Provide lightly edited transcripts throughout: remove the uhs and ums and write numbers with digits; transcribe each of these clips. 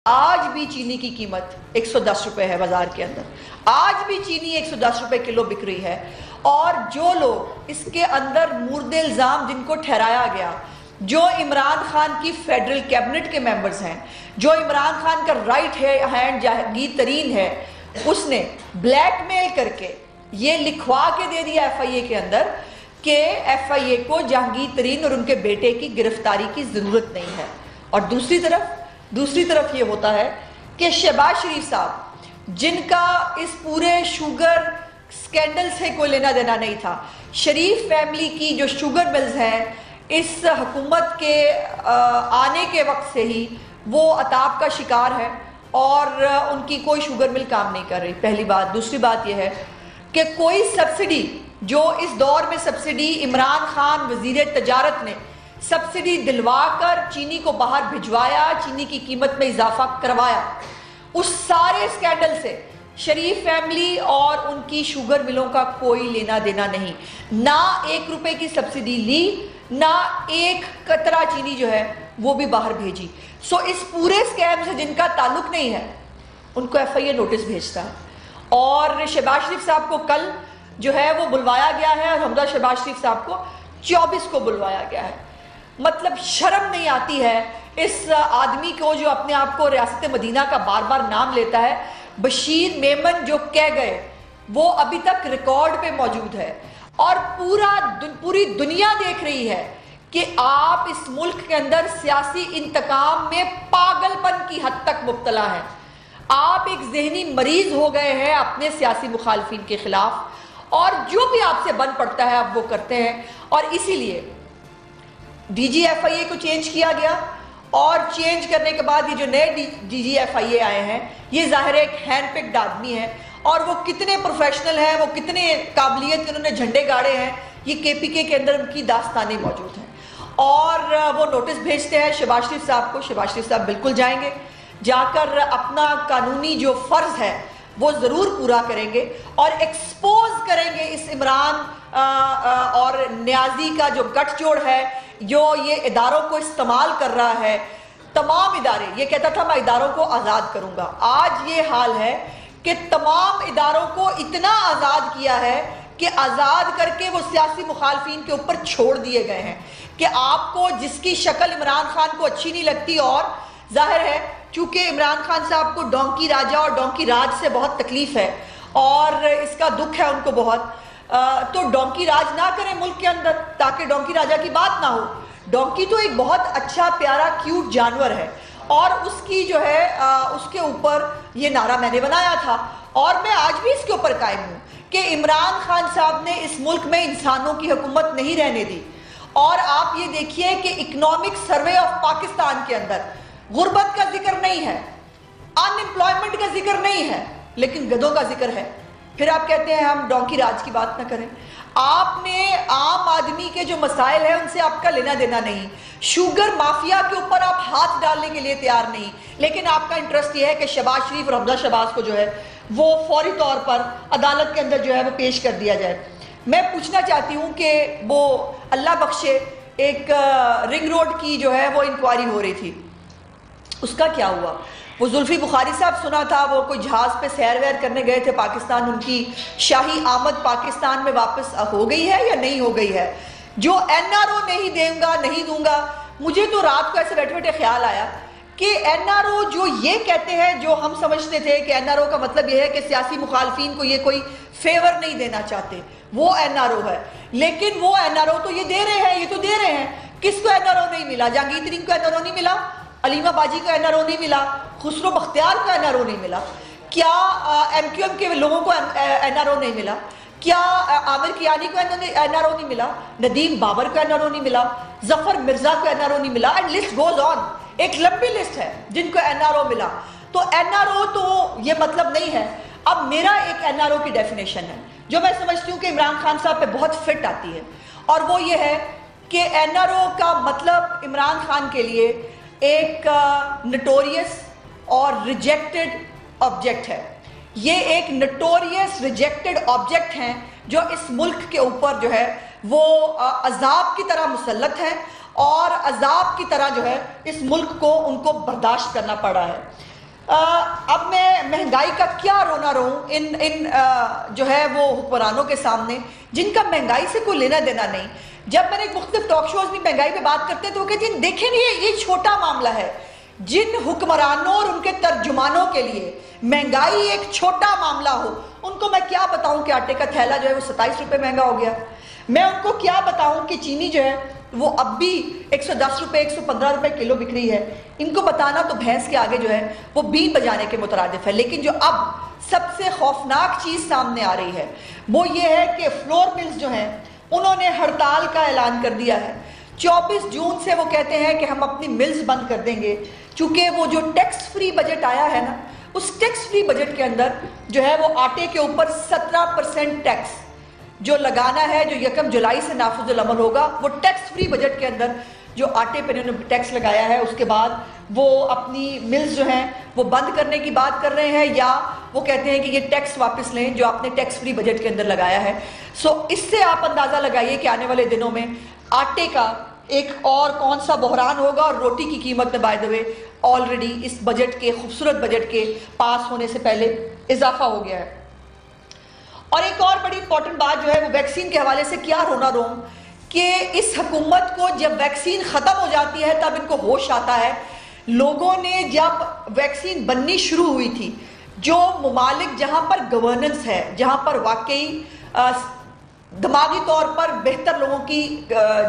آج بھی چینی کی قیمت 110 روپے ہے بازار کے اندر، آج بھی چینی 110 روپے کلو بک رہی ہے۔ اور جو لوگ اس کے اندر مورد الزام جن کو ٹھہرایا گیا، جو عمران خان کی فیڈرل کیبنٹ کے ممبرز ہیں، جو عمران خان کا رائٹ ہینڈ جہانگیر ترین ہے، اس نے بلیک میل کر کے یہ لکھوا کے دے دیا ایف آئی اے کے اندر کہ ایف آئی اے کو جہانگیر ترین اور ان کے بیٹے کی گرفتاری کی ضرورت نہیں ہے۔ اور دوسری طرف یہ ہوتا ہے کہ شہباز شریف صاحب، جن کا اس پورے شوگر سکینڈل سے کوئی لینا دینا نہیں تھا، شریف فیملی کی جو شوگر ملز ہیں اس حکومت کے آنے کے وقت سے ہی وہ عطاب کا شکار ہے اور ان کی کوئی شوگر مل کام نہیں کر رہی، پہلی بات۔ دوسری بات یہ ہے کہ کوئی سبسڈی، جو اس دور میں سبسڈی عمران خان وزیر تجارت نے سبسڈی دلوا کر چینی کو باہر بھجوایا، چینی کی قیمت میں اضافہ کروایا، اس سارے سکینڈل سے شریف فیملی اور ان کی شوگر ملوں کا کوئی لینا دینا نہیں۔ نہ 1 روپے کی سبسڈی لی، نہ ایک قطرہ چینی جو ہے وہ بھی باہر بھیجی۔ سو اس پورے سکیم سے جن کا تعلق نہیں ہے ان کو ایف آئی اے نوٹس بھیجتا ہے۔ اور شہباز شریف صاحب کو کل جو ہے وہ بلوایا گیا ہے، اور حمزہ شہباز شریف صاحب کو 24 کو بلوایا گیا ہے۔ مطلب شرم نہیں آتی ہے اس آدمی کو جو اپنے آپ کو ریاست مدینہ کا بار بار نام لیتا ہے۔ بشیر میمن جو کہہ گئے وہ ابھی تک ریکارڈ پہ موجود ہے، اور پوری دنیا دیکھ رہی ہے کہ آپ اس ملک کے اندر سیاسی انتقام میں پاگل پن کی حد تک مبتلا ہیں۔ آپ ایک ذہنی مریض ہو گئے ہیں اپنے سیاسی مخالفین کے خلاف، اور جو بھی آپ سے بن پڑتا ہے آپ وہ کرتے ہیں۔ اور اسی لیے ڈی جی ایف آئی اے کو چینج کیا گیا، اور چینج کرنے کے بعد یہ جو نئے ڈی جی ایف آئی اے آئے ہیں، یہ ظاہر ایک ہینڈ پکڈ آدمی ہے، اور وہ کتنے پروفیشنل ہیں، وہ کتنے قابلیت کے انہوں نے جھنڈے گاڑے ہیں، یہ کے پی کے اندر ان کی داستانیں موجود ہیں۔ اور وہ نوٹس بھیجتے ہیں شہباز شریف صاحب کو۔ شہباز شریف صاحب بالکل جائیں گے، جا کر اپنا قانونی جو فرض ہے وہ ضرور پورا کریں گے، اور ایکسپوز کریں گے اس عمران اور نیازی کا جو گٹھ جوڑ ہے، جو یہ اداروں کو استعمال کر رہا ہے۔ تمام ادارے، یہ کہتا تھا میں اداروں کو آزاد کروں گا، آج یہ حال ہے کہ تمام اداروں کو اتنا آزاد کیا ہے کہ آزاد کر کے وہ سیاسی مخالفین کے اوپر چھوڑ دیے گئے ہیں کہ آپ کو جس کی شکل عمران خان کو اچھی نہیں لگتی، اور ظاہر ہے چونکہ عمران خان صاحب کو ڈونکی راجہ اور ڈونکی راج سے بہت تکلیف ہے اور اس کا دکھ ہے ان کو بہت، تو ڈونکی راج نہ کریں ملک کے اندر تاکہ ڈونکی راجہ کی بات نہ ہو۔ ڈونکی تو ایک بہت اچھا پیارا کیوٹ جانور ہے، اور اس کی جو ہے اس کے اوپر یہ نعرہ میں نے بنایا تھا، اور میں آج بھی اس کے اوپر قائم ہوں کہ عمران خان صاحب نے اس ملک میں انسانوں کی حکومت نہیں رہنے دی۔ اور آپ یہ دیکھیے کہ اکنامک سروے آف پاکستان کے اندر غربت کا ذکر نہیں ہے، ان امپلائمنٹ کا ذکر نہیں ہے، لیکن گدوں کا ذکر ہے۔ پھر آپ کہتے ہیں ہم ڈونکی راج کی بات نہ کریں۔ آپ نے عام آدمی کے جو مسائل ہیں ان سے آپ کا لینا دینا نہیں، شوگر مافیا کے اوپر آپ ہاتھ ڈالنے کے لیے تیار نہیں، لیکن آپ کا انٹرسٹ یہ ہے کہ شہباز شریف اور حمزہ شہباز کو جو ہے وہ فوری طور پر عدالت کے اندر جو ہے وہ پیش کر دیا جائے۔ میں پوچھنا چاہتی ہوں کہ وہ اللہ بخشے ایک رنگ روڈ کی جو ہے وہ انکوائری ہو رہی تھی، اس کا کیا ہوا؟ وہ زلفی بخاری صاحب سنا تھا وہ کوئی جہاز پہ سیر ویر کرنے گئے تھے پاکستان، ان کی شاہی آمد پاکستان میں واپس ہو گئی ہے یا نہیں ہو گئی ہے؟ جو این آر او نہیں دوں گا، مجھے تو رات کو ایسے بیٹھے بیٹھے خیال آیا کہ این آر او جو یہ کہتے ہیں، جو ہم سمجھتے تھے کہ این آر او کا مطلب یہ ہے کہ سیاسی مخالفین کو یہ کوئی فیور نہیں دینا چاہتے، وہ این آر او ہے، لیکن وہ این آر او تو یہ دے رہے ہیں، یہ تو دے رہے ہیں۔ کس کو این آر او نہیں ملا؟ جہانگیر ترین کو این آر او نہیں ملا، علیمہ باجی کو این آر او نہیں ملا، خسرو بختیار کو این آر او نہیں ملا، کیا ایم کیو ایم کے لوگوں کو این آر او نہیں ملا؟ کیا عامر کیانی کو این آر او نہیں ملا؟ ندیم بابر کو این آر او نہیں ملا؟ ظفر مرزا کو این آر او نہیں ملا؟ اینڈ لسٹ گوز آن، ایک لمبی لسٹ ہے جن کو این آر او ملا۔ تو این آر او تو یہ مطلب نہیں ہے۔ اب میرا ایک این آر او کی ڈیفینیشن ہے جو میں سمجھتی ہوں کہ عمران خان صاحب پہ بہت فٹ آتی ہے، اور وہ یہ ہے کہ این آر او کا مطلب عمران خان کے لیے ایک نٹوریس اور ریجیکٹڈ آبجیکٹ ہے۔ یہ ایک نٹوریس ریجیکٹڈ آبجیکٹ ہیں جو اس ملک کے اوپر جو ہے وہ عذاب کی طرح مسلط ہیں، اور عذاب کی طرح جو ہے اس ملک کو ان کو برداشت کرنا پڑا ہے۔ اب میں مہنگائی کا کیا رونا رہوں ان جو ہے وہ حکمرانوں کے سامنے جن کا مہنگائی سے کوئی لینا دینا نہیں. جب میں نے مختلف ٹاک شوز میں مہنگائی پہ بات کرتے ہیں تو وہ کہتے ہیں دیکھیں یہ چھوٹا معاملہ ہے. جن حکمرانوں اور ان کے ترجمانوں کے لیے مہنگائی ایک چھوٹا معاملہ ہو, ان کو میں کیا بتاؤں کہ آٹے کا تھیلا جو ہے وہ 27 روپے مہنگا ہو گیا. میں ان کو کیا بتاؤں کہ چینی جو ہے وہ اب بھی 110 روپے 115 روپے کلو بک رہی ہے. ان کو بتانا تو بھینس کے آگے جو ہے وہ بین بجانے کے مترادف ہے. لیکن جو اب سب سے خوفناک چیز سامنے آ رہی ہے وہ یہ ہے کہ فلور ملز جو ہیں انہوں نے ہڑتال کا اعلان کر دیا ہے. 24 جون سے وہ کہتے ہیں کہ ہم اپنی ملز بند کر دیں گے, چونکہ وہ جو ٹیکس فری بجٹ آیا ہے نا, اس ٹیکس فری بجٹ کے اندر جو ہے وہ آٹے کے اوپر 17% ٹیکس جو لگانا ہے, جو 1 جولائی سے نافذ العمل ہوگا. وہ ٹیکس فری بجٹ کے اندر جو آٹے پہ انہوں نے ٹیکس لگایا ہے, اس کے بعد وہ اپنی ملز جو ہیں وہ بند کرنے کی بات کر رہے ہیں, یا وہ کہتے ہیں کہ یہ ٹیکس واپس لیں جو آپ نے ٹیکس فری بجٹ کے اندر لگایا ہے. سو اس سے آپ اندازہ لگائیے کہ آنے والے دنوں میں آٹے کا ایک اور کون سا بحران ہوگا. اور روٹی کی قیمت میں بائی دا وے آلریڈی اس بجٹ کے خوبصورت بجٹ کے پاس ہونے سے پہلے اضافہ ہو گیا ہے. اور ایک اور بڑی امپورٹنٹ بات جو ہے وہ ویکسین کے حوالے سے کیا رونا رون کہ اس حکومت کو جب ویکسین ختم ہو جاتی ہے تب ان کو ہوش آتا ہے. لوگوں نے جب ویکسین بننی شروع ہوئی تھی, جو ممالک جہاں پر گورننس ہے, جہاں پر واقعی دماغی طور پر بہتر لوگوں کی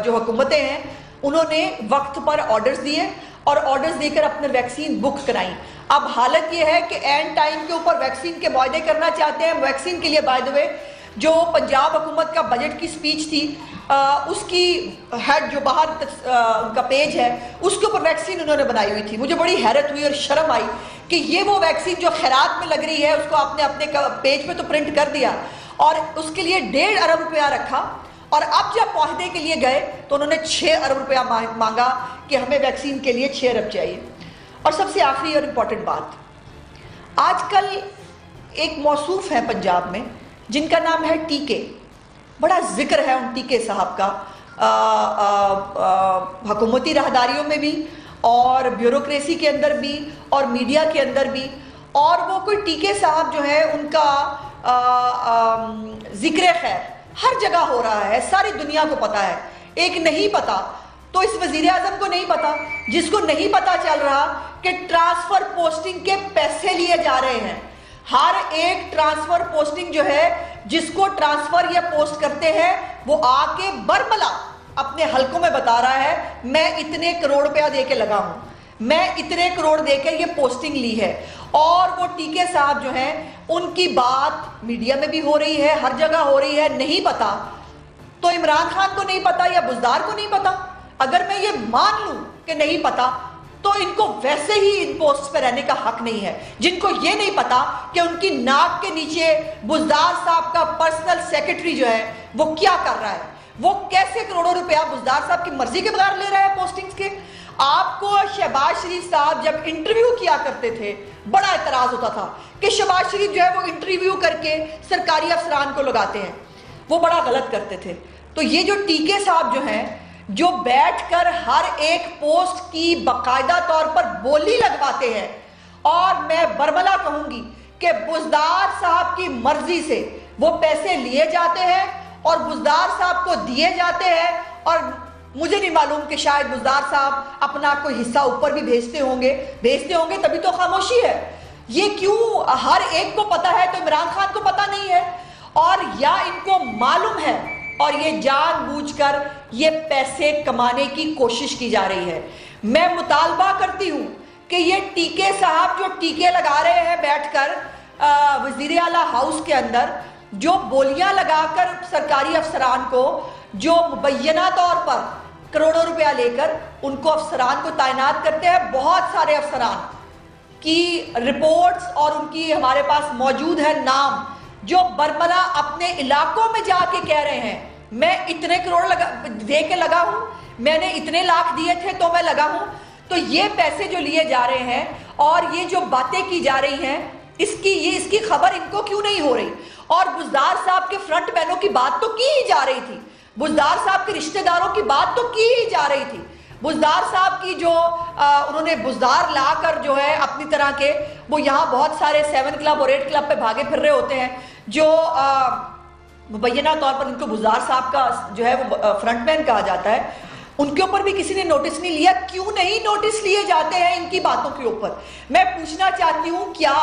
جو حکومتیں ہیں, انہوں نے وقت پر آرڈرز دیے اور آرڈرز دے کر اپنے ویکسین بک کرائیں. اب حالت یہ ہے کہ اینڈ ٹائم کے اوپر ویکسین کے معاہدے کرنا چاہتے ہیں. ویکسین کے لیے بائی دا وے جو پنجاب حکومت کا بجٹ کی سپیچ تھی, اس کی ہیڈ جو باہر ان کا پیج ہے اس کے اوپر ویکسین انہوں نے بنائی ہوئی تھی. مجھے بڑی حیرت ہوئی اور شرم آئی کہ یہ وہ ویکسین جو خیرات میں لگ رہی ہے اس کو آپ نے اپنے پیج پہ تو پرنٹ کر دیا اور اس کے لیے 1.5 ارب روپیہ رکھا, اور اب جب معاہدے کے لیے گئے تو انہوں نے 6 ارب روپیہ مانگا کہ ہمیں ویکسین کے لیے 6 ارب چاہیے. اور سب سے آخری اور امپورٹنٹ بات, آج کل ایک موصوف ہے پنجاب میں جن کا نام ہے ٹیکے. بڑا ذکر ہے ان ٹیکے صاحب کا حکومتی راہداریوں میں بھی اور بیوروکریسی کے اندر بھی اور میڈیا کے اندر بھی. اور وہ کوئی ٹیکے صاحب جو ہے ان کا ذکر خیر ہر جگہ ہو رہا ہے, ساری دنیا کو پتا ہے. ایک نہیں پتا تو اس وزیر اعظم کو نہیں پتا, جس کو نہیں پتا چل رہا کہ ٹرانسفر پوسٹنگ کے پیسے لیے جا رہے ہیں. ہر ایک ٹرانسفر پوسٹنگ جو ہے جس کو ٹرانسفر یا پوسٹ کرتے ہیں وہ آ کے برملا اپنے حلقوں میں بتا رہا ہے میں اتنے کروڑ روپیہ دے کے لگا ہوں, میں اتنے کروڑ دے کے یہ پوسٹنگ لی ہے. اور وہ ٹیکے صاحب جو ہیں ان کی بات میڈیا میں بھی ہو رہی ہے, ہر جگہ ہو رہی ہے. نہیں پتا تو عمران خان کو نہیں پتا یا بزدار کو نہیں پتا. اگر میں یہ مان لوں کہ نہیں پتا تو ان کو ویسے ہی ان پوسٹ پہ رہنے کا حق نہیں ہے. جن کو یہ نہیں پتا کہ ان کی ناک کے نیچے بزدار صاحب کا پرسنل سیکرٹری جو ہے وہ کیا کر رہا ہے, وہ کیسے کروڑوں روپیہ بزدار صاحب کی مرضی کے بغیر لے رہا ہے پوسٹنگز کے. آپ کو شہباز شریف صاحب جب انٹرویو کیا کرتے تھے بڑا اعتراض ہوتا تھا کہ شہباز شریف جو ہے وہ انٹرویو کر کے سرکاری افسران کو لگاتے ہیں, وہ بڑا غلط کرتے تھے. تو یہ جو ٹیکے صاحب جو ہیں جو بیٹھ کر ہر ایک پوسٹ کی باقاعدہ طور پر بولی لگواتے ہیں, اور میں برملا کہوں گی کہ بزدار صاحب کی مرضی سے وہ پیسے لیے جاتے ہیں اور بزدار صاحب کو دیے جاتے ہیں. اور مجھے نہیں معلوم کہ شاید بزدار صاحب اپنا کوئی حصہ اوپر بھی بھیجتے ہوں گے تبھی تو خاموشی ہے. یہ کیوں ہر ایک کو پتا ہے تو عمران خان کو پتا نہیں ہے, اور یا ان کو معلوم ہے اور یہ جان بوجھ کر یہ پیسے کمانے کی کوشش کی جا رہی ہے. میں مطالبہ کرتی ہوں کہ یہ ٹیکے صاحب جو ٹیکے لگا رہے ہیں بیٹھ کر وزیر اعلیٰ ہاؤس کے اندر, جو بولیاں لگا کر سرکاری افسران کو جو مبینہ طور پر کروڑوں روپیہ لے کر ان کو افسران کو تعینات کرتے ہیں. بہت سارے افسران کی رپورٹس اور ان کی ہمارے پاس موجود ہے نام جو برملا اپنے علاقوں میں جا کے کہہ رہے ہیں میں اتنے کروڑ دے کے لگا ہوں, میں نے اتنے لاکھ دیے تھے تو میں لگا ہوں. تو یہ پیسے جو لیے جا رہے ہیں اور یہ جو باتیں کی جا رہی ہیں اس کی خبر ان کو کیوں نہیں ہو رہی. اور بزدار صاحب کے فرنٹ مینوں کی بات تو کی ہی جا رہی تھی, بزدار صاحب کے رشتہ داروں کی بات تو کی ہی جا رہی تھی. بزدار صاحب کی جو انہوں نے بزدار لا کر جو ہے اپنی طرح کے وہ یہاں بہت سارے 7 کلب اور 8 کلب پہ بھاگے پھر رہے ہوتے ہیں جو مبینہ طور پر ان کو بزدار صاحب کا جو ہے وہ فرنٹ مین کہا جاتا ہے، ان کے اوپر بھی کسی نے نوٹس نہیں لیا. کیوں نہیں نوٹس لیے جاتے ہیں ان کی باتوں کے اوپر؟ میں پوچھنا چاہتی ہوں کیا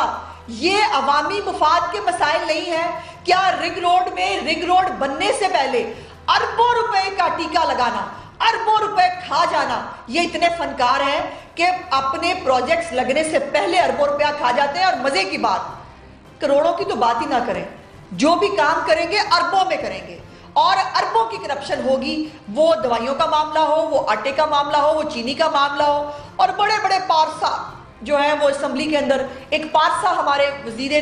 یہ عوامی مفاد کے مسائل نہیں ہیں؟ کیا رنگ روڈ میں رنگ روڈ بننے سے پہلے اربوں روپے کا ٹیکہ لگانا، اربوں روپے کھا جانا، یہ اتنے فنکار ہیں کہ اپنے پروجیکٹس لگنے سے پہلے اربوں روپیہ کھا جاتے ہیں؟ اور مزے کی بات، کروڑوں کی تو بات ہی نہ کریں، جو بھی کام کریں گے اربوں میں کریں گے، اور اربوں کی کرپشن ہوگی. وہ دوائیوں کا معاملہ ہو، وہ آٹے کا معاملہ ہو، وہ چینی کا معاملہ ہو. اور بڑے بڑے پارسا جو ہیں وہ اسمبلی کے اندر، ایک پارسا ہمارے وزیر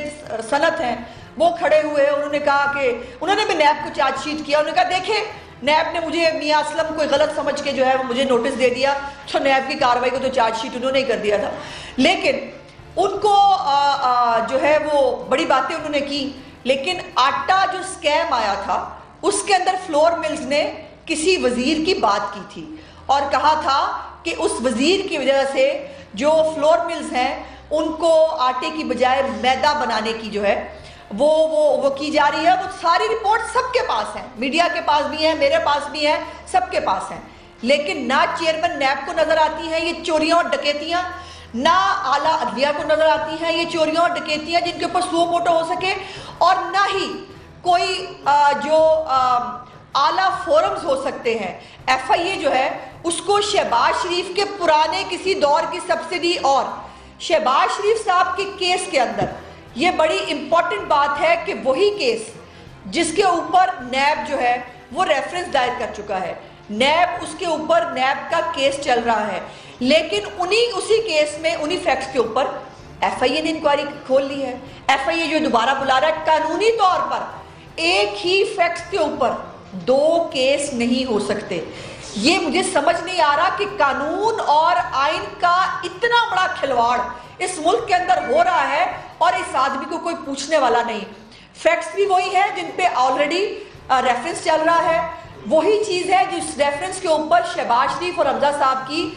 صنعت ہیں، وہ کھڑے ہوئے، انہوں نے کہا کہ انہوں نے بھی نیب کو چارج شیٹ کیا. انہوں نے کہا دیکھیں نیب نے مجھے میاں اسلم کوئی غلط سمجھ کے جو ہے وہ مجھے نوٹس دے دیا، تو نیب کی کارروائی کو تو چارج شیٹ انہوں نے ہی کر دیا تھا. لیکن ان کو جو ہے وہ بڑی باتیں انہوں نے کی. لیکن آٹا جو سکیم آیا تھا اس کے اندر فلور ملز نے کسی وزیر کی بات کی تھی اور کہا تھا کہ اس وزیر کی وجہ سے جو فلور ملز ہیں ان کو آٹے کی بجائے میدا بنانے کی جو ہے وہ کی جا رہی ہے. وہ ساری رپورٹ سب کے پاس ہیں، میڈیا کے پاس بھی ہیں، میرے پاس بھی ہیں، سب کے پاس ہیں. لیکن نہ چیئرمین نیب کو نظر آتی ہیں یہ چوریاں اور ڈکیتیاں، نہ اعلیٰ عدلیہ کو نظر آتی ہیں یہ چوریاں اور ڈکیتیاں جن کے اوپر سو موٹو ہو سکے، اور نہ ہی کوئی جو اعلیٰ فورمز ہو سکتے ہیں. ایف آئی اے جو ہے اس کو شہباز شریف کے پرانے کسی دور کی سبسڈی اور شہباز شریف صاحب کے کیس کے اندر یہ بڑی امپورٹنٹ بات ہے کہ وہی کیس جس کے اوپر نیب جو ہے وہ ریفرنس دائر کر چکا ہے، نیب اس کے اوپر نیب کا کیس چل رہا ہے، لیکن اسی کیس میں انہی فیکٹس کے اوپر ایف آئی اے نے انکوائری کھول لی ہے. ایف آئی اے جو دوبارہ بلا رہا ہے، قانونی طور پر ایک ہی فیکٹس کے اوپر 2 کیس نہیں ہو سکتے. یہ مجھے سمجھ نہیں آ رہا کہ قانون اور آئین کا اتنا بڑا کھلواڑ اس ملک کے اندر ہو رہا ہے اور اس آدمی کو کوئی پوچھنے والا نہیں. فیکٹس بھی وہی ہے جن پہ آلریڈی ریفرنس چل رہا ہے، وہی چیز ہے جس ریفرنس کے اوپر شہباز شریف اور حمزہ صاحب کی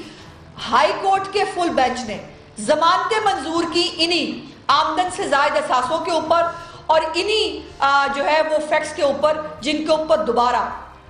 ہائی کورٹ کے فل بینچ نے ضمانتیں منظور کی انہی آمدن سے زائد اثاثوں کے اوپر اور انہی جو ہے وہ فیکٹس کے اوپر جن کے اوپر دوبارہ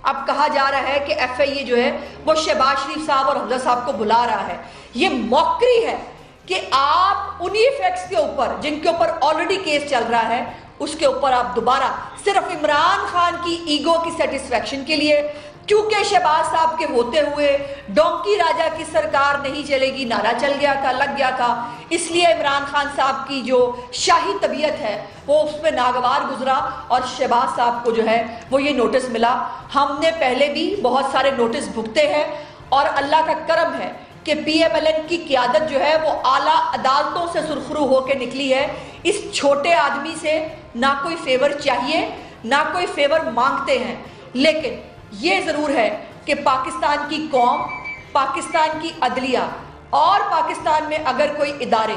اب کہا جا رہا ہے کہ ایف آئی اے جو ہے وہ شہباز شریف صاحب اور حمزہ صاحب کو بلا رہا ہے. یہ موقری ہے کہ آپ انہی فیکٹس کے اوپر جن کے اوپر آلریڈی کیس چل رہا ہے اس کے اوپر آپ دوبارہ صرف عمران خان کی ایگو کی سیٹسفیکشن کے لیے، کیونکہ شہباز صاحب کے ہوتے ہوئے ڈونکی راجہ کی سرکار نہیں چلے گی نعرہ چل گیا تھا، لگ گیا تھا، اس لیے عمران خان صاحب کی جو شاہی طبیعت ہے وہ اس میں ناگوار گزرا اور شہباز صاحب کو جو ہے وہ یہ نوٹس ملا. ہم نے پہلے بھی بہت سارے نوٹس بھگتے ہیں اور اللہ کا کرم ہے کہ پی ایم ایل این کی قیادت جو ہے وہ اعلیٰ عدالتوں سے سرخرو ہو کے نکلی ہے. اس چھوٹے آدمی سے نہ کوئی فیور چاہیے نہ کوئی فیور مانگتے ہیں، لیکن یہ ضرور ہے کہ پاکستان کی قوم، پاکستان کی عدلیہ اور پاکستان میں اگر کوئی ادارے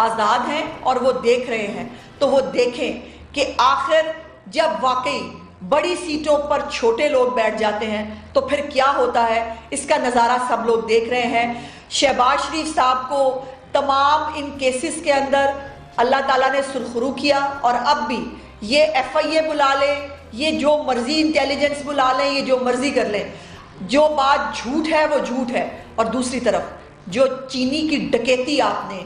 آزاد ہیں اور وہ دیکھ رہے ہیں تو وہ دیکھیں کہ آخر جب واقعی بڑی سیٹوں پر چھوٹے لوگ بیٹھ جاتے ہیں تو پھر کیا ہوتا ہے. اس کا نظارہ سب لوگ دیکھ رہے ہیں. شہباز شریف صاحب کو تمام ان کیسز کے اندر اللہ تعالیٰ نے سرخرو کیا اور اب بھی یہ ایف آئی اے بلا لے، یہ جو مرضی انٹیلیجنس بلا لیں، یہ جو مرضی کر لیں، جو بات جھوٹ ہے وہ جھوٹ ہے. اور دوسری طرف جو چینی کی ڈکیتی آپ نے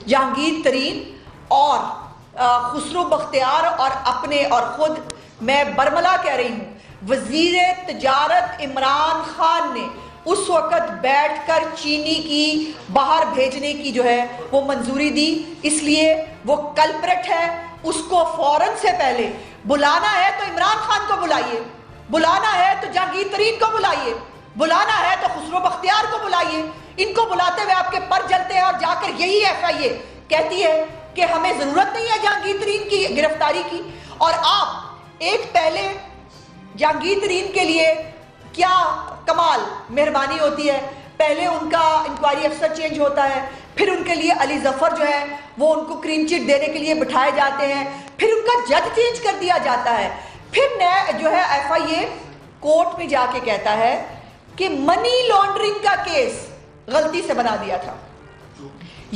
جہانگیر ترین اور خسرو بختیار اور اپنے اور خود میں برملا کہہ رہی ہوں وزیر تجارت عمران خان نے اس وقت بیٹھ کر چینی کی باہر بھیجنے کی جو ہے وہ منظوری دی. اس لیے وہ کلپریٹ ہے، اس کو فوراً سے پہلے بلانا ہے تو عمران خان کو بلائیے، بلانا ہے تو جہانگیر ترین کو بلائیے، بلانا ہے تو خسرو بختیار کو بلائیے. ان کو بلاتے ہوئے آپ کے پر جلتے ہیں اور جا کر یہی ایف آئی اے کہتی ہے کہ ہمیں ضرورت نہیں ہے جہانگیر ترین کی گرفتاری کی. اور آپ ایک پہلے جہانگیر ترین کے لیے کیا کمال مہربانی ہوتی ہے، پہلے ان کا انکوائری افسر چینج ہوتا ہے، پھر ان کے لیے علی ظفر جو ہے وہ ان کو کلین چٹ دینے کے لیے بٹھائے جاتے ہیں، پھر ان کا جج چینج کر دیا جاتا ہے، پھر جو ہے ایف آئی اے کورٹ میں جا کے کہتا ہے کہ منی لانڈرنگ کا کیس غلطی سے بنا دیا تھا.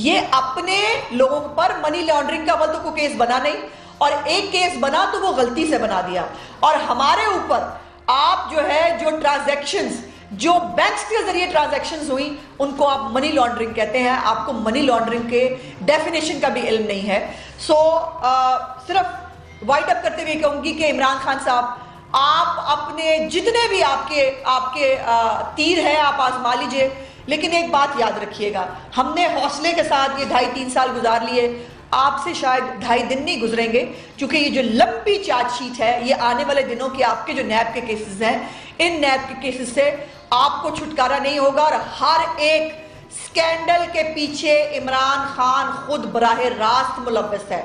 یہ اپنے لوگوں پر منی لانڈرنگ کا تو کوئی کیس بنا نہیں, اور ایک کیس بنا تو وہ غلطی سے بنا دیا, اور ہمارے اوپر آپ جو ہے جو ٹرانزیکشنز جو بینکس کے ذریعے ٹرانزیکشنز ہوئی ان کو آپ منی لانڈرنگ کہتے ہیں. آپ کو منی لانڈرنگ کے ڈیفینیشن کا بھی علم نہیں ہے. سو صرف وائٹ اپ کرتے ہوئے کہوں گی کہ عمران خان صاحب, آپ اپنے جتنے بھی آپ کے تیر ہیں آپ آزما لیجئے, لیکن ایک بات یاد رکھیے گا, ہم نے حوصلے کے ساتھ یہ 2.5-3 سال گزار لیے, آپ سے شاید 2.5 دن نہیں گزریں گے, کیونکہ یہ جو لمبی چارج شیٹ ہے یہ آنے والے دنوں کے آپ کے جو نیب کے کیسز ہیں, ان نیب کے کیسز سے آپ کو چھٹکارا نہیں ہوگا, اور ہر ایک سکینڈل کے پیچھے عمران خان خود براہ راست ملوث ہے.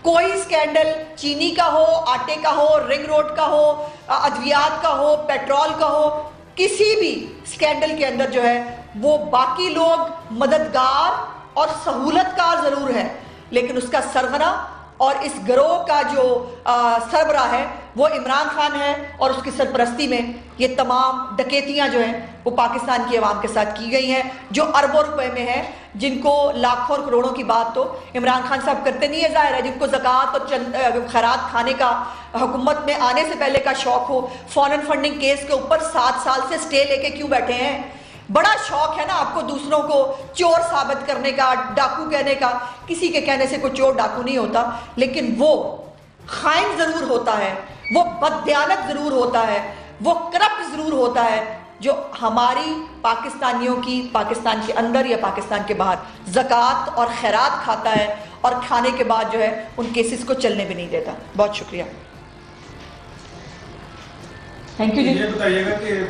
کوئی سکینڈل چینی کا ہو, آٹے کا ہو, رنگ روڈ کا ہو, ادویات کا ہو, پیٹرول کا ہو, کسی بھی سکینڈل کے اندر جو ہے وہ باقی لوگ مددگار اور سہولت کار ضرور ہے, لیکن اس کا سرغنہ اور اس گروہ کا جو سربراہ ہے وہ عمران خان ہے, اور اس کی سرپرستی میں یہ تمام ڈکیتیاں جو ہیں وہ پاکستان کی عوام کے ساتھ کی گئی ہیں, جو اربوں روپے میں ہیں, جن کو لاکھوں اور کروڑوں کی بات تو عمران خان صاحب کرتے نہیں ہے, ظاہر ہے, جن کو زکوٰۃ اور خیرات کھانے کا حکومت میں آنے سے پہلے کا شوق ہو, فارن فنڈنگ کیس کے اوپر 7 سال سے سٹے لے کے کیوں بیٹھے ہیں؟ بڑا شوق ہے نا آپ کو دوسروں کو چور ثابت کرنے کا, ڈاکو کہنے کا. کسی کے کہنے سے کوئی چور ڈاکو نہیں ہوتا, لیکن وہ خائن ضرور ہوتا ہے, وہ بددیانت ضرور ہوتا ہے, وہ کرپٹ ضرور ہوتا ہے, جو ہماری پاکستانیوں کی پاکستان کے اندر یا پاکستان کے باہر زکوٰۃ اور خیرات کھاتا ہے, اور کھانے کے بعد جو ہے ان کیسز کو چلنے بھی نہیں دیتا. بہت شکریہ. Thank you. یہ بتائیے گا کہ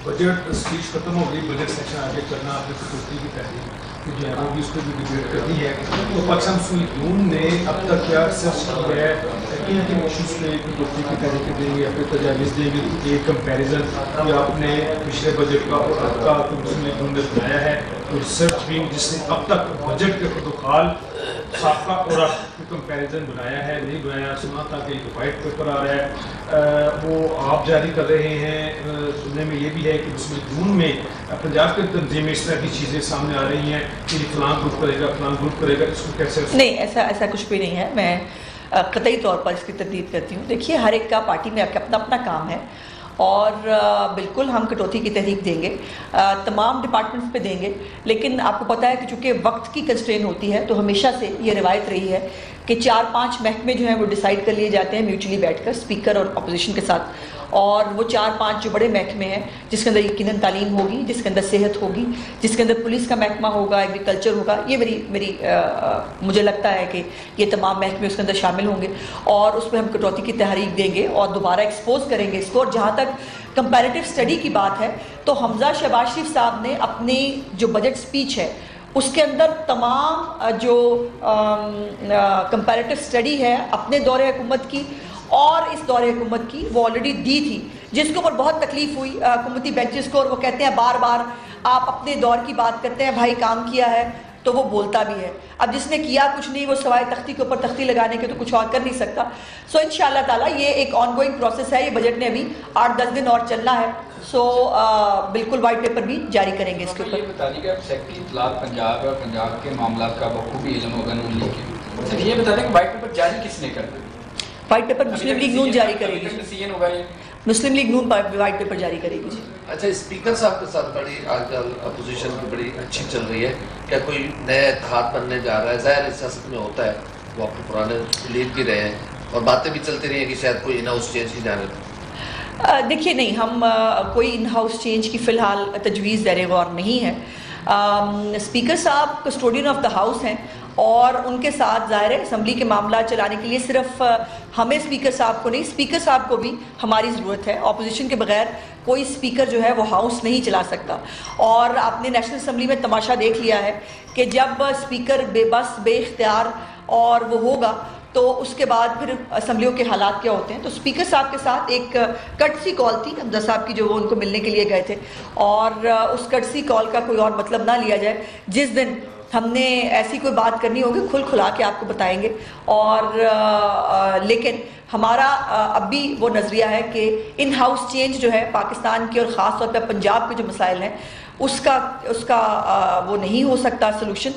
بجٹ اسپیچ ختم ہو گئی, بجٹ سیکشن آگے کرنا آپ نے سکیورٹی کی تحریر جو ہے وہ بھی اس کو بھی ڈبیٹ کرنی ہے. تو پاکستان مسلم یون نے اب تک کیا ریسرچ کی ہے, کن ایشوز پہ سکیورٹی کی تحریک دیں گے یا پھر تجاویز دیں گے, ایک کمپیریزن یا آپ نے پچھلے بجٹ کا اور اب کا مسلم یون نے بنایا ہے, تو ریسرچ ٹیم جس نے اب تک بجٹ کے خدوخال سابقہ اور اب کمپیریزن بنایا ہے نہیں بنایا, سنا تھا کہ ایک وائٹ پیپر آ رہا ہے وہ آپ جاری کر رہے ہیں, سننے میں یہ بھی ہے کہ مسلم یون میں پنجاب کے تنظیم میں اس طرح کی چیزیں سامنے آ رہی ہیں کہ فلاں گروپ کرے گا فلاں گروپ کرے گا, اس کو کیسے؟ نہیں, ایسا کچھ بھی نہیں ہے. میں قطعی طور پر اس کی تردید کرتی ہوں. دیکھیے, ہر ایک کا پارٹی میں اپنا اپنا کام ہے, اور بالکل ہم کٹوتی کی تحریک دیں گے, تمام ڈپارٹمنٹس پہ دیں گے, لیکن آپ کو پتہ ہے کہ چونکہ وقت کی کنسٹرین ہوتی ہے تو ہمیشہ سے یہ روایت رہی ہے کہ 4-5 محکمے جو ہیں وہ ڈیسائیڈ کر لیے جاتے ہیں میوچلی بیٹھ کر اسپیکر اور اپوزیشن کے ساتھ, اور وہ 4-5 جو بڑے محکمے ہیں جس کے اندر یقیناً تعلیم ہوگی, جس کے اندر صحت ہوگی, جس کے اندر پولیس کا محکمہ ہوگا, ایگریکلچر ہوگا, یہ میری مجھے لگتا ہے کہ یہ تمام محکمے اس کے اندر شامل ہوں گے, اور اس میں ہم کٹوتی کی تحریک دیں گے اور دوبارہ ایکسپوز کریں گے اس کو. اور جہاں تک کمپیریٹیو اسٹڈی کی بات ہے تو حمزہ شہباز شریف صاحب نے اپنی جو بجٹ اسپیچ ہے اس کے اندر تمام جو کمپیریٹیو اسٹڈی ہے اپنے دور حکومت کی اور اس دور حکومت کی وہ آلریڈی دی تھی, جس کے اوپر بہت تکلیف ہوئی حکومتی بینچز کو, اور وہ کہتے ہیں بار بار آپ اپنے دور کی بات کرتے ہیں, بھائی کام کیا ہے تو وہ بولتا بھی ہے. اب جس نے کیا کچھ نہیں وہ سوائے تختی کے اوپر تختی لگانے کے تو کچھ اور کر نہیں سکتا. سو انشاءاللہ تعالیٰ یہ ایک آن گوئنگ پروسیس ہے, یہ بجٹ نے ابھی 8-10 دن اور چلنا ہے. سو بالکل وائٹ پیپر بھی جاری کریں گے اس کے اوپر. یہ بتا دیجیے کہ سیکٹری اطلاعات پنجاب اور پنجاب کے معاملات کا بخوبی علم ہوگا نون لیگ کے, یہ بتا دیں کہ وائٹ پیپر جاری کس نے کرنا؟ وائٹ پیپر مسلم لیگ نون جاری کرے گی. مسلم لیگ نون وائٹ پیپر جاری کرے گی. اچھا, اسپیکر صاحب کے ساتھ بڑی آج کل اپوزیشن کی بڑی اچھی چل رہی ہے, کیا کوئی نیا اتحاد بننے جا رہا ہے؟ ظاہر سیاست میں ہوتا ہے, وہ آپ کو پرانے لیڈ بھی رہے ہیں اور باتیں بھی چلتی رہی ہیں کہ شاید کوئی ان ہاؤس چینج کی جانب. دیکھیے, نہیں, ہم کوئی ان ہاؤس چینج کی فی الحال تجویز زیر غور نہیں ہے. اسپیکر صاحب کسٹوڈین آف دا ہاؤس ہیں, اور ان کے ساتھ ظاہر ہے اسمبلی کے معاملات چلانے کے لیے صرف ہمیں اسپیکر صاحب کو نہیں, اسپیکر صاحب کو بھی ہماری ضرورت ہے. اپوزیشن کے بغیر کوئی اسپیکر جو ہے وہ ہاؤس نہیں چلا سکتا, اور آپ نے نیشنل اسمبلی میں تماشا دیکھ لیا ہے کہ جب اسپیکر بے بس بے اختیار اور وہ ہوگا تو اس کے بعد پھر اسمبلیوں کے حالات کیا ہوتے ہیں. تو اسپیکر صاحب کے ساتھ ایک کٹسی کال تھی حمزہ صاحب کی, جو وہ ان کو ملنے کے لیے گئے تھے, اور اس کٹسی کال کا کوئی اور مطلب نہ لیا جائے. جس دن ہم نے ایسی کوئی بات کرنی ہوگی کھل کھلا کے آپ کو بتائیں گے. اور لیکن ہمارا اب بھی وہ نظریہ ہے کہ ان ہاؤس چینج جو ہے پاکستان کی اور خاص طور پہ پنجاب کے جو مسائل ہیں اس کا وہ نہیں ہو سکتا سلوشن.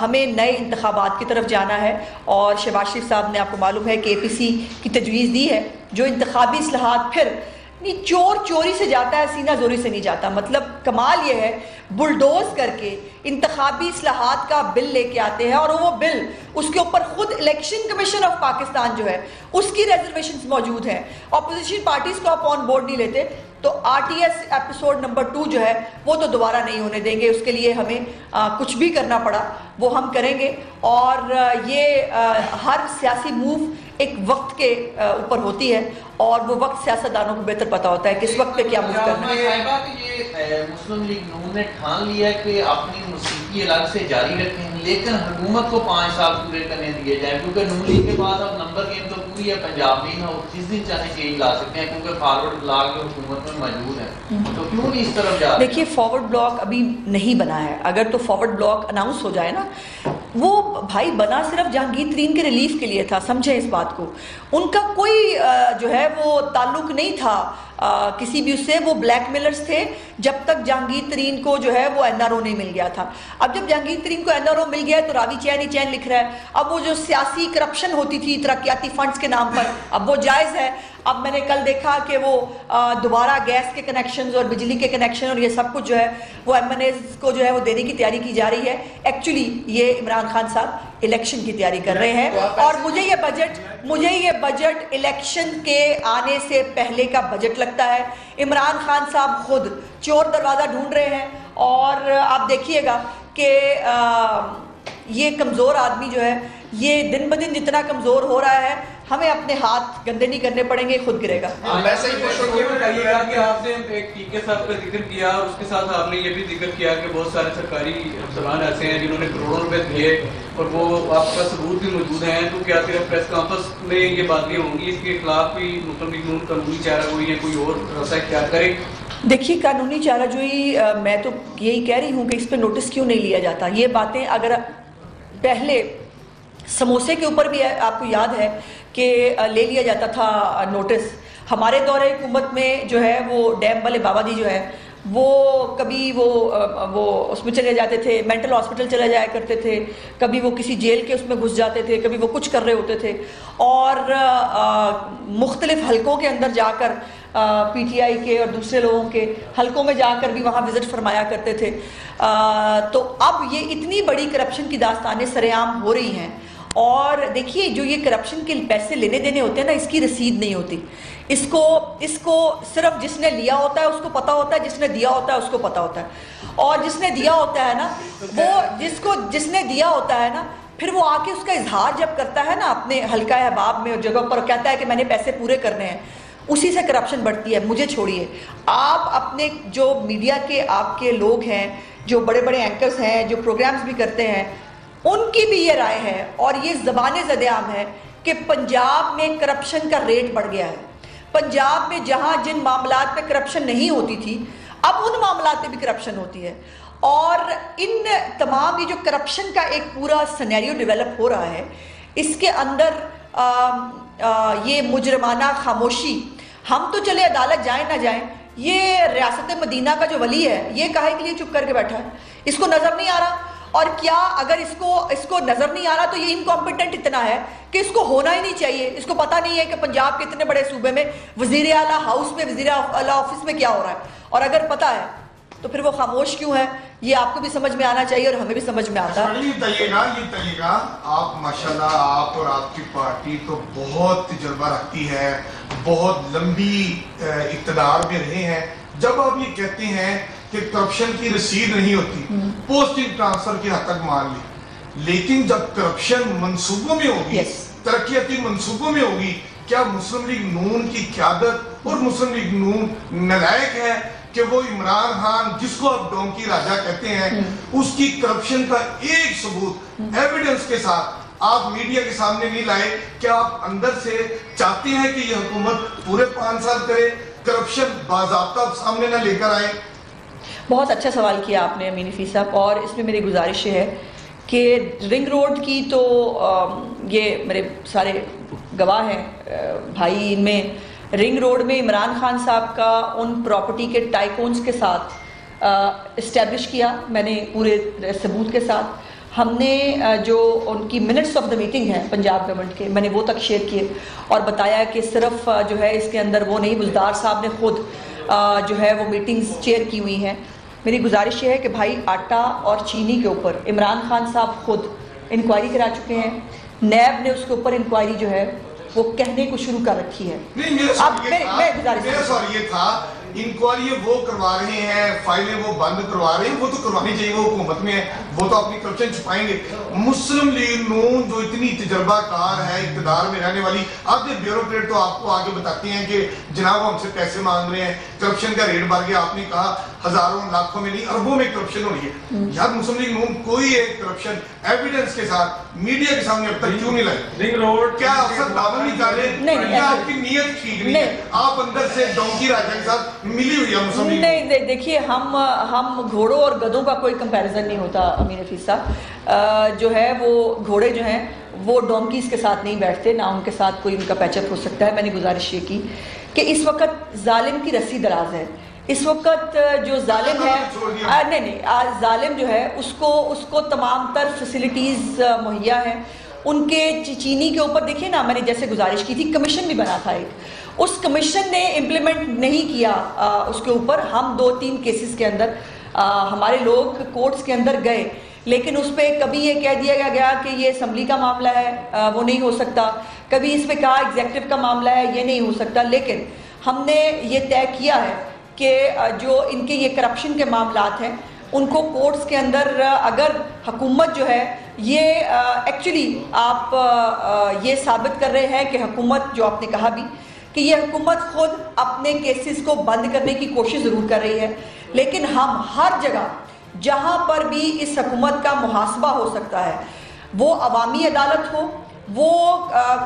ہمیں نئے انتخابات کی طرف جانا ہے اور شہباز شریف صاحب نے آپ کو معلوم ہے کہ APC کی تجویز دی ہے. جو انتخابی اصلاحات پھر چور چوری سے جاتا ہے, سینہ زوری سے نہیں جاتا. مطلب کمال یہ ہے بلڈوز کر کے انتخابی اصلاحات کا بل لے کے آتے ہیں اور وہ بل اس کے اوپر خود الیکشن کمیشن آف پاکستان جو ہے اس کی ریزرویشنز موجود ہیں. اپوزیشن پارٹیز کو آپ آن بورڈ نہیں لیتے تو RTS ایپیسوڈ نمبر 2 جو ہے وہ تو دوبارہ نہیں ہونے دیں گے. اس کے لیے ہمیں کچھ بھی کرنا پڑا وہ ہم کریں گے. اور یہ ہر سیاسی موو ایک وقت کے اوپر ہوتی ہے اور وہ وقت سیاستدانوں کو بہتر پتہ ہوتا ہے کہ اس وقت پہ کیا موو کرنا ہے. یہ مسلم لیگ نون نے ٹھان لیا ہے کہ اپنی موسیقی الگ سے جاری رکھیں لیکن حکومت کو 5 سال پورے کرنے دیے جائیں کیونکہ نون لیگ کے بعد اب نمبر گیم تو پوری ہے پنجاب میں اور جس دن چاہے چینج لا سکتے ہیں کیونکہ فارورڈ بلاک جو حکومت میں موجود ہے تو کیوں نہیں اس طرف جا رہے؟ دیکھیے فارورڈ بلاک ابھی نہیں بنا ہے. اگر تو فارورڈ بلاک اناؤنس ہو جائے نا, وہ بھائی بنا صرف جہانگیر ترین کے ریلیف کے لیے تھا, سمجھیں اس بات کو. ان کا کوئی جو ہے وہ تعلق نہیں تھا کسی بھی اس سے. وہ بلیک میلرز تھے جب تک جہانگیر ترین کو جو ہے وہ NRO نہیں مل گیا تھا. اب جب جہانگیر ترین کو NRO مل گیا ہے تو راوی چین ہی چین لکھ رہا ہے. اب وہ جو سیاسی کرپشن ہوتی تھی ترقیاتی فنڈز کے نام پر اب وہ جائز ہے. اب میں نے کل دیکھا کہ وہ دوبارہ گیس کے کنیکشنز اور بجلی کے کنیکشن اور یہ سب کچھ جو ہے وہ MNAs کو جو ہے وہ دینے کی تیاری کی جا رہی ہے. ایکچولی یہ عمران خان صاحب الیکشن کی تیاری کر رہے ہیں اور مجھے یہ بجٹ الیکشن کے آنے سے پہلے کا بجٹ لگتا ہے. عمران خان صاحب خود چور دروازہ ڈھونڈ رہے ہیں اور آپ دیکھیے گا کہ یہ کمزور آدمی جو ہے یہ دن بدن جتنا کمزور ہو رہا ہے ہمیں اپنے ہاتھ گندے نہیں کرنے پڑیں گے, خود گرے گا. ویسے یہ بتائیے گا کہ آپ نے ایک ٹی کے صاحب کا ذکر کیا اور اس کے ساتھ آپ نے یہ بھی ذکر کیا کہ بہت سارے سرکاری افسران ایسے ہیں جنہوں نے کروڑوں روپے دیے اور وہ آپ کا ثبوت بھی موجود ہیں. تو کیا صرف پریس کانفرنس میں یہ باتیں ہوں گی, اس کے خلاف بھی مسلم لیگ نون قانونی چارہ کوئی یا کوئی اور راستہ اختیار کرے؟ دیکھیے قانونی چارہ جوئی میں تو یہی کہہ رہی ہوں کہ اس پہ نوٹس کیوں نہیں لیا جاتا. یہ باتیں اگر پہلے سموسے کے اوپر بھی آپ کو یاد ہے کہ لے لیا جاتا تھا نوٹس. ہمارے دور حکومت میں جو ہے وہ ڈیم والے بابا جی جو ہے وہ کبھی وہ اس میں چلے جاتے تھے, مینٹل ہاسپٹل چلے جایا کرتے تھے, کبھی وہ کسی جیل کے اس میں گھس جاتے تھے, کبھی وہ کچھ کر رہے ہوتے تھے اور مختلف حلقوں کے اندر جا کر PTI کے اور دوسرے لوگوں کے حلقوں میں جا کر بھی وہاں وزٹ فرمایا کرتے تھے. تو اب یہ اتنی بڑی کرپشن کی داستانیں سر عام ہو رہی ہیں اور دیکھیے جو یہ کرپشن کے پیسے لینے دینے ہوتے ہیں نا اس کی رسید نہیں ہوتی. اس کو صرف جس نے لیا ہوتا ہے اس کو پتہ ہوتا ہے, جس نے دیا ہوتا ہے اس کو پتہ ہوتا ہے. اور جس نے دیا ہوتا ہے نا وہ جس نے دیا ہوتا ہے نا پھر وہ آ کے اس کا اظہار جب کرتا ہے نا اپنے حلقہ احباب میں اور جگہ پر کہتا ہے کہ میں نے پیسے پورے کرنے ہیں, اسی سے کرپشن بڑھتی ہے. مجھے چھوڑیے, آپ اپنے جو میڈیا کے آپ کے لوگ ہیں جو بڑے بڑے اینکرز ہیں جو پروگرامز بھی کرتے ہیں ان کی بھی یہ رائے ہے اور یہ زبان زد عام ہے کہ پنجاب میں کرپشن کا ریٹ بڑھ گیا ہے. پنجاب میں جہاں جن معاملات میں کرپشن نہیں ہوتی تھی اب ان معاملات میں بھی کرپشن ہوتی ہے. اور ان تمام یہ جو کرپشن کا ایک پورا سینیریو ڈیولپ ہو رہا ہے اس کے اندر یہ مجرمانہ خاموشی, ہم تو چلے عدالت جائیں نہ جائیں, یہ ریاست مدینہ کا جو ولی ہے یہ کاہے کے لیے چپ کر کے بیٹھا ہے؟ اس کو نظر نہیں آ رہا. اور کیا اگر اس کو نظر نہیں آ رہا تو یہ انکمپیٹنٹ اتنا ہے کہ اس کو ہونا ہی نہیں چاہیے. اس کو پتہ نہیں ہے کہ پنجاب کے اتنے بڑے صوبے میں وزیر اعلیٰ ہاؤس میں وزیر اعلیٰ آفس میں کیا ہو رہا ہے, اور اگر پتہ ہے تو پھر وہ خاموش کیوں ہے؟ یہ آپ کو بھی سمجھ میں آنا چاہیے اور ہمیں بھی سمجھ میں آتا ہے. یہ بتائیے گا آپ ماشاءاللہ آپ اور آپ کی پارٹی تو بہت تجربہ رکھتی ہے, بہت لمبی اقتدار میں رہے ہیں. جب آپ یہ کہتے ہیں کہ کرپشن کی رسید نہیں ہوتی, پوسٹنگ ٹرانسفر کی حد تک مان لی, لیکن جب کرپشن منصوبوں میں ہوگی, ترقیاتی منصوبوں میں ہوگی, کیا مسلم لیگ نون کی قیادت اور مسلم لیگ نون نالائق ہے کہ وہ عمران خان جس کو آپ ڈونکی راجہ کہتے ہیں اس کی کرپشن کا ایک ثبوت ایویڈنس کے ساتھ آپ میڈیا کے سامنے نہیں لائے؟ کیا آپ اندر سے چاہتے ہیں کہ یہ حکومت پورے 5 سال کرے, کرپشن باضابطہ سامنے نہ لے کر آئے؟ بہت اچھا سوال کیا آپ نے امین حفیظ صاحب, اور اس میں میری گزارش ہے کہ رنگ روڈ کی تو یہ میرے سارے گواہ ہیں بھائی، ان میں رنگ روڈ میں عمران خان صاحب کا ان پراپرٹی کے ٹائکونز کے ساتھ اسٹیبلش کیا میں نے پورے ثبوت کے ساتھ. ہم نے جو ان کی منٹس آف دا میٹنگ ہیں پنجاب گورنمنٹ کے، میں نے وہ تک شیئر کیے اور بتایا کہ صرف جو ہے اس کے اندر وہ نہیں، بزدار صاحب نے خود جو ہے وہ میٹنگز چیئر کی ہوئی ہیں. میری گزارش یہ ہے کہ بھائی آٹا اور چینی کے اوپر عمران خان صاحب خود انکوائری کرا چکے ہیں، نیب نے اس کے اوپر انکوائری جو ہے وہ کہنے کو شروع کر رکھی ہے. اب میرا سوال یہ تھا، انکوائری وہ کروا رہے ہیں، فائلیں وہ بند کروا رہے ہیں، وہ تو کروانی چاہیے، وہ حکومت میں ہے، وہ تو اپنی کرپشن چھپائیں گے. مسلم لیگ نون جو اتنی تجربہ کار ہے اقتدار میں رہنے والی، اب یہ بیوروکریٹ تو آپ کو آگے بتاتے ہیں کہ جناب وہ ہم سے پیسے مانگ رہے ہیں، کرپشن کا ریٹ بڑھ گیا. آپ نے کہا ہزاروں لاکھوں میں نہیں اربوں میں کرپشن ہو رہی ہے. یار مسلم لیگ نون کوئی ایک کرپشن ایویڈنس کے ساتھ میڈیا کے سامنے اب تک کیوں نہیں لائی؟ رنگ روڈ کیا افسر دامن نکالے یا آپ کی نیت ٹھیک نہیں ہے؟ آپ اندر سے ڈونکی راجا کے ساتھ ملی ہوئی ہے مسلم لیگ؟ نہیں دیکھیے، ہم گھوڑوں اور گدھوں کا کوئی کمپیریزن نہیں ہوتا امین حفیظ صاحب. جو ہے وہ گھوڑے جو ہیں وہ ڈونکیز کے ساتھ نہیں بیٹھتے، نہ ان کے ساتھ کوئی ان کا پیچ اپ ہو سکتا ہے. میں نے گزارش یہ کی کہ اس وقت ظالم کی رسی دراز ہے. اس وقت جو ظالم ہے نہیں ظالم جو ہے اس کو تمام تر فیسلٹیز مہیا ہیں. ان کے چینی کے اوپر دیکھیے نا، میں نے جیسے گزارش کی تھی، کمیشن بھی بنا تھا ایک، اس کمیشن نے امپلیمنٹ نہیں کیا اس کے اوپر. ہم 2-3 کیسز کے اندر ہمارے لوگ کورٹس کے اندر گئے، لیکن اس پہ کبھی یہ کہہ دیا گیا کہ یہ اسمبلی کا معاملہ ہے، وہ نہیں ہو سکتا. کبھی اس پہ کہا ایگزیکٹو کا معاملہ ہے، یہ نہیں ہو سکتا. لیکن ہم نے یہ طے کیا ہے کہ جو ان کے یہ کرپشن کے معاملات ہیں ان کو کورٹس کے اندر، اگر حکومت جو ہے یہ ایکچولی آپ یہ ثابت کر رہے ہیں کہ حکومت، جو آپ نے کہا بھی کہ یہ حکومت خود اپنے کیسز کو بند کرنے کی کوشش ضرور کر رہی ہے، لیکن ہم ہر جگہ جہاں پر بھی اس حکومت کا محاسبہ ہو سکتا ہے، وہ عوامی عدالت ہو، وہ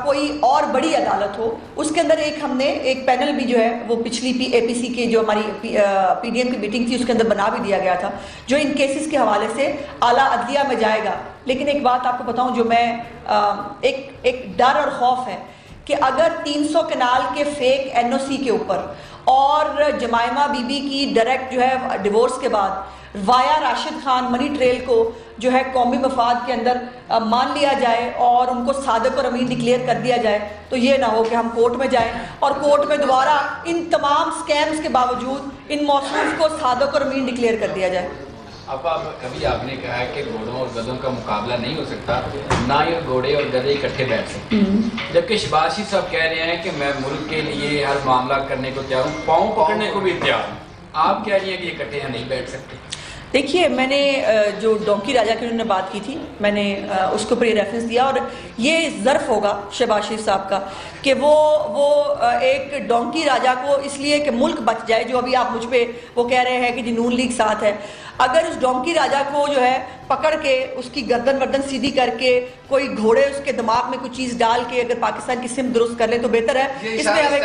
کوئی اور بڑی عدالت ہو، اس کے اندر ہم نے ایک پینل بھی جو ہے وہ پچھلی اے پی سی کی جو ہماری پی ڈی ایم کی میٹنگ تھی اس کے اندر بنا بھی دیا گیا تھا، جو ان کیسز کے حوالے سے اعلیٰ عدلیہ میں جائے گا. لیکن ایک بات آپ کو بتاؤں جو میں ایک ڈر اور خوف ہے کہ اگر 300 کنال کے فیک این او سی کے اوپر اور جمائمہ بی بی کی ڈائریکٹ جو ہے ڈیورس کے بعد وایا راشد خان منی ٹریل کو جو ہے قومی مفاد کے اندر مان لیا جائے اور ان کو صادق اور امین ڈکلیئر کر دیا جائے، تو یہ نہ ہو کہ ہم کورٹ میں جائیں اور کورٹ میں دوبارہ ان تمام سکیمز کے باوجود ان موصوف کو صادق اور امین ڈکلیئر کر دیا جائے. اب ابھی آپ نے کہا ہے کہ گھوڑوں اور گدھوں کا مقابلہ نہیں ہو سکتا، نہ یہ گھوڑے اور گدھے اکٹھے بیٹھ سکتے، جبکہ شہباز شریف صاحب کہہ رہے ہیں کہ میں ملک کے لیے ہر معاملہ کرنے کو تیار ہوں، پاؤں پکڑنے کو بھی تیار ہوں. آپ کہہ رہی ہیں کہ یہ اکٹھے نہیں بیٹھ سکتے. دیکھیے، میں نے جو ڈونکی راجا کی انہوں نے بات کی تھی، میں نے اس کے اوپر یہ ریفرنس دیا، اور یہ ظرف ہوگا شہباز شریف صاحب کا کہ وہ ایک ڈونکی راجا کو اس لیے کہ ملک بچ جائے، جو ابھی آپ مجھ پہ وہ کہہ رہے ہیں کہ جی نون لیگ ساتھ ہے، اگر اس ڈونکی راجا کو جو ہے پکڑ کے اس کی گردن سیدھی کر کے کوئی گھوڑے اس کے دماغ میں کچھ چیز ڈال کے اگر پاکستان کی سمت درست کر لیں تو بہتر ہے. اس میں ہمیں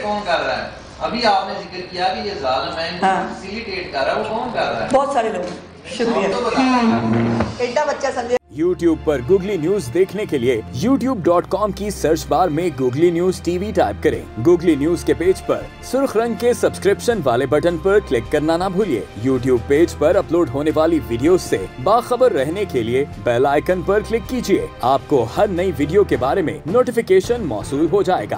کون کر رہا ہے؟ ابھی آپ نے ذکر کیا کہ یہ ظالم ہے، فیسیلیٹیٹ کر رہا ہے، وہ کون کر رہا ہے؟ بہت سارے لوگ. شکریہ. ایڈا بچہ سمجھے. YouTube پر گوگلی نیوز دیکھنے کے لیے youtube.com کی سرچ بار میں googly news T V type کریں. گوگلی نیوز کے پیج پر سرخ رنگ کے سبسکرپشن والے بٹن پر کلک کرنا نہ بھولیے. YouTube پیج پر اپلوڈ ہونے والی ویڈیوز سے باخبر رہنے کے لیے بیل آئیکن پر کلک کیجیے. آپ کو ہر نئی ویڈیو کے بارے میں نوٹیفیکیشن موصول ہو جائے گا.